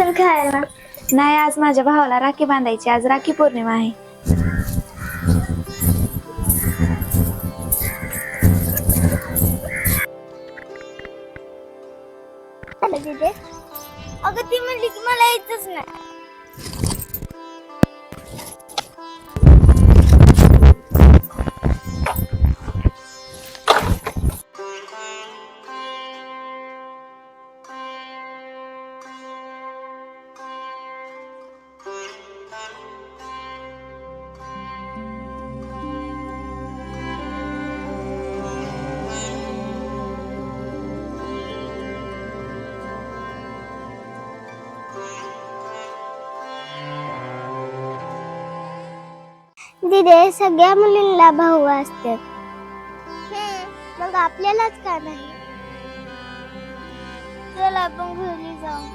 चल खायला. नाही, आज माझ्या भावाला राखी बांधायची. आज राखी पौर्णिमा आहे. अगं ती म्हणली की मला यायचंच नाही. दिदे, सगळ्या मुलींना भाऊ असतात, मग आपल्यालाच का नाही? चल आपण घरी जाऊ.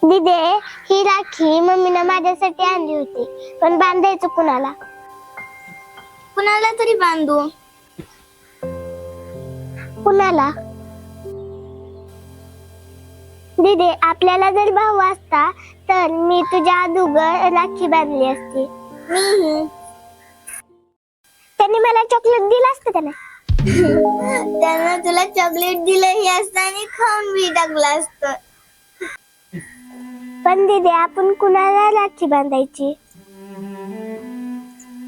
दिदे, ही राखी मम्मीने माझ्यासाठी आणली होती, पण बांधायचं कुणाला? कुणाला तरी बांधू. कुणाला? दिदे, आपल्याला जर भाऊ असता तर मी तुझ्या अगोदर राखी बांधली असती. त्यांनी मला चॉकलेट दिलं असतं का नाही? त्यानं तुला चॉकलेट दिलं हे असतं आणि खाऊन बी टाकलं असतं. पण दिदे, आपण कुणाला राखी बांधायची?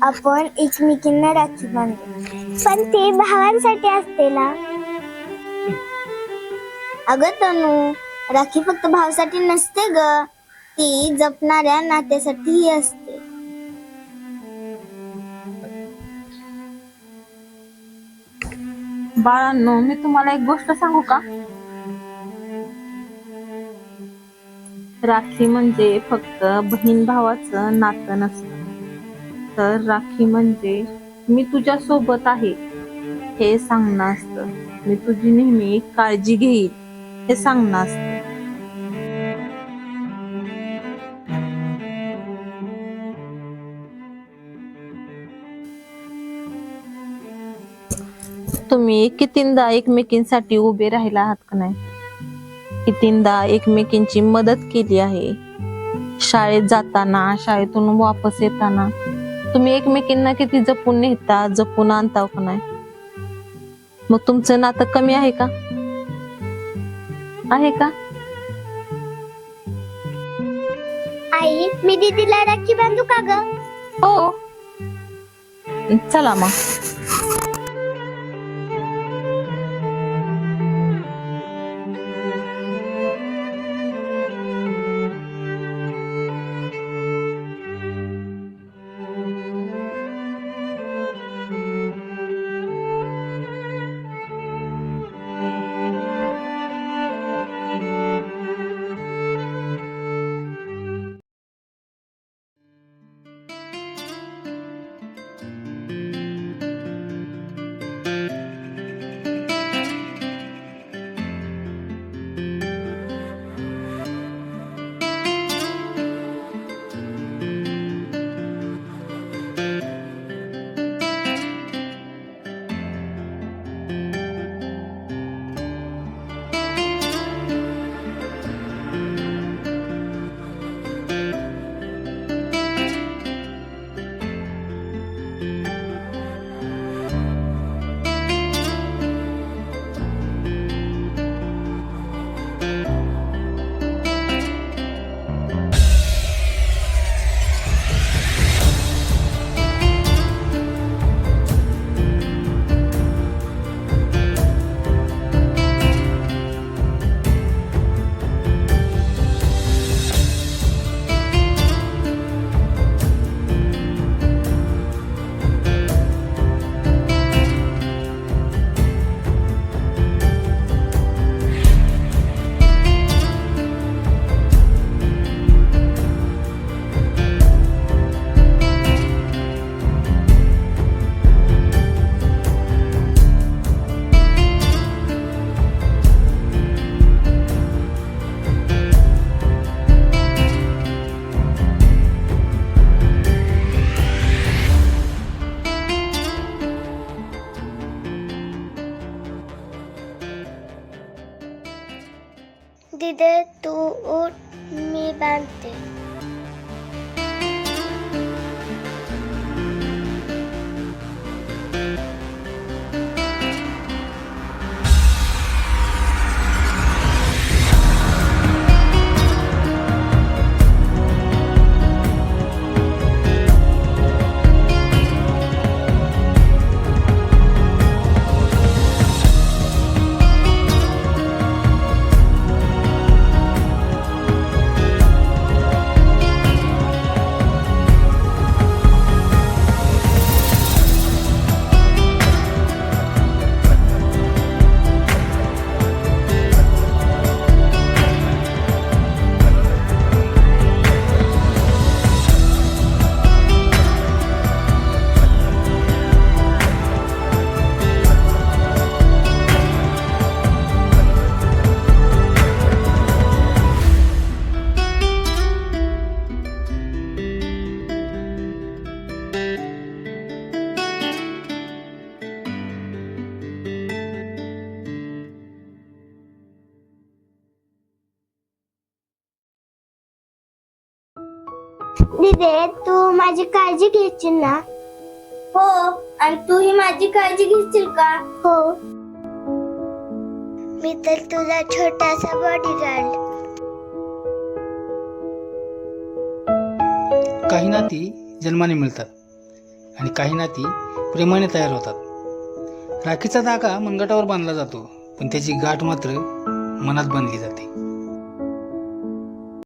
आपण एकमेकींना राखी बांधू. पण ती भावांसाठी असते ना. अगं तनू, राखी फक्त भावासाठी नसते ग, ती जपणाऱ्या नात्यासाठीही असते. बाळांनो, मी तुम्हाला एक गोष्ट सांगू का? राखी म्हणजे फक्त बहीण भावाचं नातं नसतं, तर राखी म्हणजे मी तुझ्या सोबत आहे हे सांगणं असतं. मी तुझी नेहमी काळजी घेईन हे सांगणं असतं. तुम्ही कितींदा एकमेकींसाठी उभे राहिला आहात का नाही? कितींदा एकमेकींची मदत केली आहे. शाळेत जाताना, शाळेतून वापस येताना तुम्ही एकमेकींना किती जपून नेता, जपून आणता का नाही? मग तुमचं नातं कमी आहे का? आहे का? आई, मी दीदीला राखी बांधू का ग? हो, चला मग. दिदे तू माझी काळजी घ्यायची ना? हो, आणि तूही माझी काळजी घेशील का? हो, मी तर तुझा छोटासा बॉडीगार्ड. काही नाती जन्माने मिळतात आणि काही नाती प्रेमाने तयार होतात. राखीचा धागा मनगटावर बांधला जातो, पण त्याची गाठ मात्र मनात बांधली जाते.